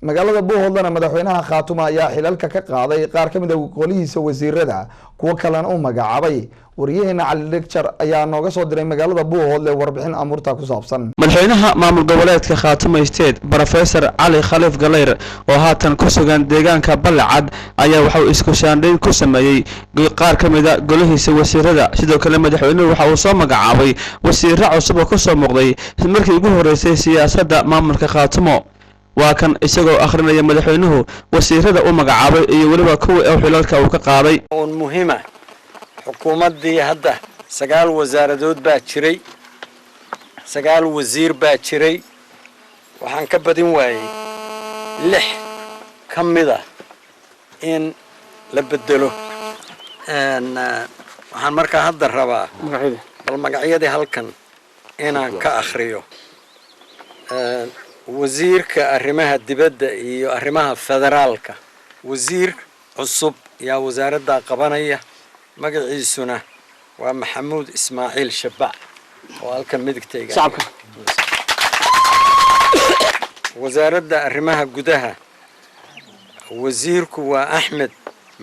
magaalada Buuhoodlana madaxweynaha Khaatuma ayaa xilalka ka qaaday qaar ka mid ah golihiisa wasiirada kuwa kalena u magacaabay wariyaheenna Cali Lecture ayaa nooga soo diray magaalada Buuhoodle warbixin amurta ku saabsan madaxweynaha maamul goboleedka Khaatuma State Professor Cali Khalif Galeyr oo haatan ku sugan deegaanka Balcad ayaa waxa uu isku shaandhayn ku sameeyay qaar ka mid ah golihiisa wasiirada sidoo kale madaxweynuhu waxa uu soo magacaabay wasiirro cusub oo ka soo muuqday markii ugu horeysay siyaasadda maamulka Khaatuma waa kan isagoo akhrinaya madaxweynuhu wasiirada u magacaabay iyo waliba kuwa xilalka uu ka qaaday oo muhiim ah xukuumadii hadda 9 wasaaradood baa jiray 9 wasiir baa jiray waxaan ka badin waayay 6 kamida in la bedelo waxaan markaa hadda rabaa bal magacyada halkan inaan ka akhriyo wasiirka arrimaha dibadda iyo arrimaha federaalka wasiir cusub yaa wasaaradda qabanaya magaciisuna waa Maxamuud Ismaaciil Shabac oo halkan midigtayga wasaaradda arrimaha gudaha wasiirku waa Axmed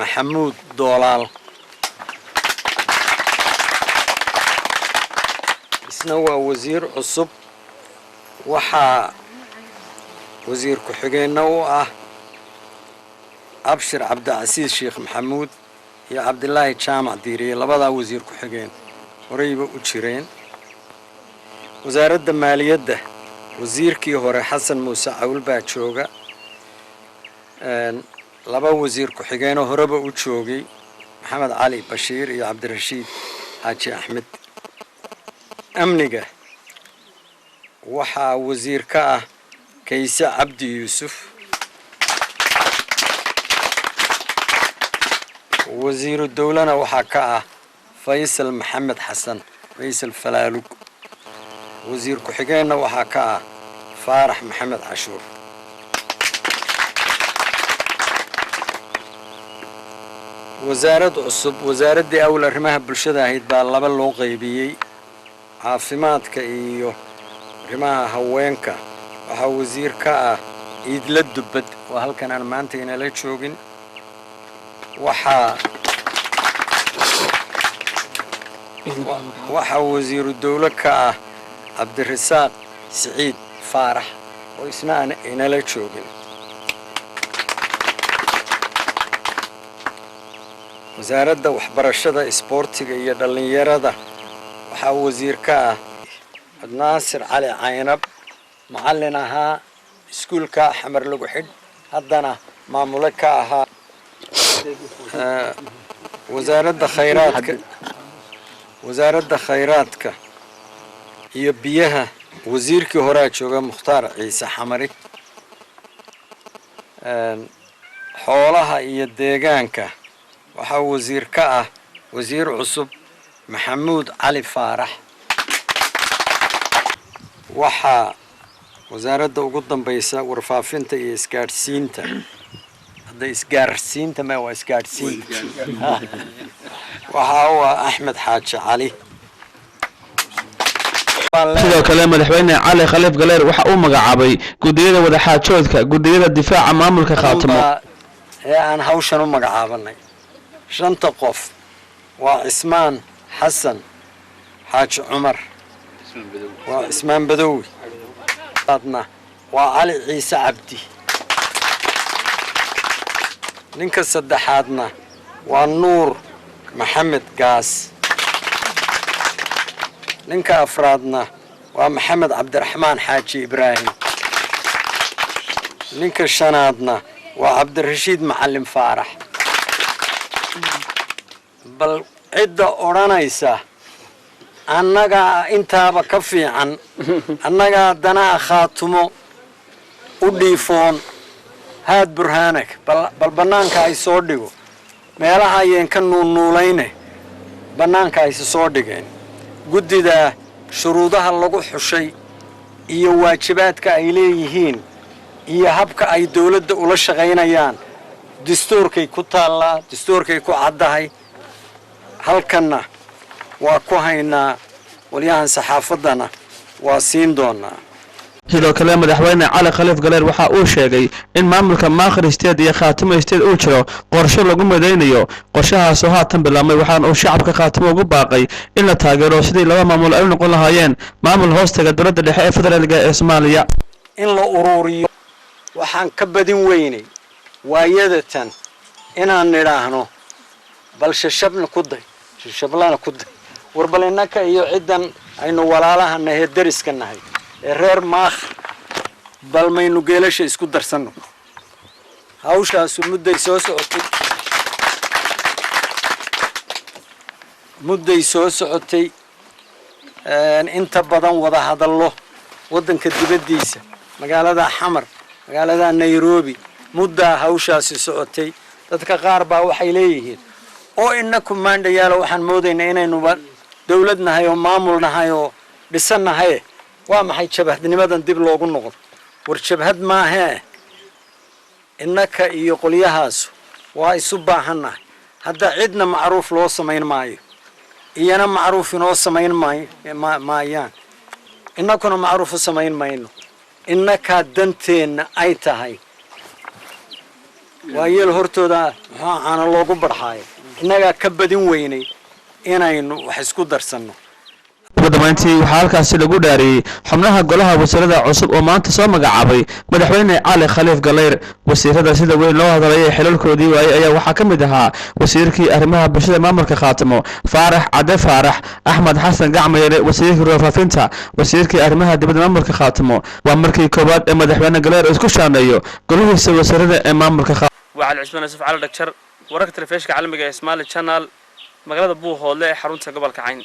Maxamuud Doolaal isna waa wasiir cusub waxaa وزير كحجينا وآه أبشر عبد العزيز شيخ محمود يا عبد الله الشامع ديري لبضع وزير كحجين قريب وشيرين وزارة المالية ده وزير كي هو حسن موسى أول باتشوجا لبا وزير كحجين وهرب وشوجي محمد علي بشير يا عبد الرشيد حاجي أحمد أمنيجا وحا وزير كأ كيس عبد يوسف وزير الدولة وحكاء فيصل محمد حسن فيصل فلالوك وزير كحجينا وحكاء فارح محمد عاشور وزارة عصب وزارة دي أول رماها بالشدة هيتبع اللبا اللغيبيي عافمات كإيو رماها هوينكا waxaa wasiir ka ah Iidla Dubbad oo halkan aan maanta inala joogin waxa wasiiru dawlad ka ah Cabdirasaaq Saciid Faarax oo isna aan inala joogin wasaaradda waxbarashada isboortiga iyo dhalinyarada waxaa wasiir ka ah Naasir Cali Caynab معلنها سكول كا حمر لوحد هدنا معمولة وزارة خيراتك يبيها وزير كهراء شوغا مختار عيسى حمري حولها يديغانك وحا وزير كا وزير عصب محمود علي فارح وحا وزارة وقدم بيسا ورفافينتا إسكارسينتا هذا إسكارسينتا ما هو إسكارسينتا وهو أحمد حاج علي sidoo kale madaxweyne Cali Khalif Galeyr waxa uu magacaabay gudiyada wada xaajoodka gudiyada difaaca maamulka Khaatuma ee aan hawshan u magacaabanay 5 qof waa Ismaan Xasan Xaaj Umar waa Ismaan Badawi وعلي عيسى عبدي نينك الصدحاتنا والنور محمد قاس نينك أفرادنا ومحمد عبد الرحمن حاجي إبراهيم نينك الشنادنا وعبد الرشيد معلم فارح بل عدة أورانيسا annaga intaaba ka fiican annaga dana Khaatumo u dhiifoon haad burhaanak bal banaanka ay soo dhigo meelaha ayeen ka nuunuulayne banaanka ay soo dhigeen gudida shuruudaha lagu xushay iyo waajibaadka ay leeyihiin iyo habka ay dawladda ula shaqeynayaan dastuurkay ku taala dastuurkay ku cadahay halkana waa ku haynaa walyahan saxaafadana waa siin doonaa sidoo kale madaxweyne cali khaliif galeer waxa uu sheegay in maamulka maakhir state iyo khaatumo state uu jiro qorshe lagu midaynayo qorshahaas oo haatan bilaabmay waxaana uu shacabka khaatumo ugu baaqay in la taageero sidii laba maamul ay u noqon lahaayeen maamul hoostaga dowladda dhexe ee federaalka ee Soomaaliya in la ururiyo waxaan ka badin weynay waayadatan inaan nidhaahno bal shashabna ku day shashablana ku day warbalinaka iyo ciidan aynu walaalahana ee dariska nahay ee reer maakh bal maynu geelasha isku darsano hawshaas mudday soo socotay inta badan wada hadallo wadanka dibadiisa magaalada Xamar magaalada Nairobi mudda hawshaasi socotay dadka qaar baa waxay leeyihiin oo inaku maandhayaal waxaan moodaynaa inaynu dawladnahay oo maamulnahay oo dhisanahay waa maxay jabhadnimadan dib loogu noqdo war jabhad ma aha innaka iyo qoliyahaas waa isu baahanahay hadda cidna macruuf loo sameyn maayo iyana macruuf inoo sameyn maayaan innakuna macruuf sameyn mayno innaka danteena ay tahay waayeel hortooda waxaana loogu barxaay innaga ka badin weynay inaynu wax isku darsano wadamaantii waxaa halkaasi lagu dhaariyay xubnaha golaha wasiirada cusub oo maanta soo magacaabay madaxweyne cali khaliif galeer wasiirada sida weyn loo hadalay xilalkoodii waayay ayaa waxaa ka mid ahaa wasiirkii arrimaha bulshada maamulka khaatimo faarax cade faarax axmed xasan gacmayre wasiirkii warfaafinta wasiirkii arrimaha dibadda maamulka khaatimo waa markii koowaad ee madaxweyne galeer isku shaaneeyo golihiisa wasiirada ee maamulka وعلى عثمان يوسف على دكتور ورقة الفيشك عالمي إسماعيل channel مقالة بوه هولي حرونتا قبل كعين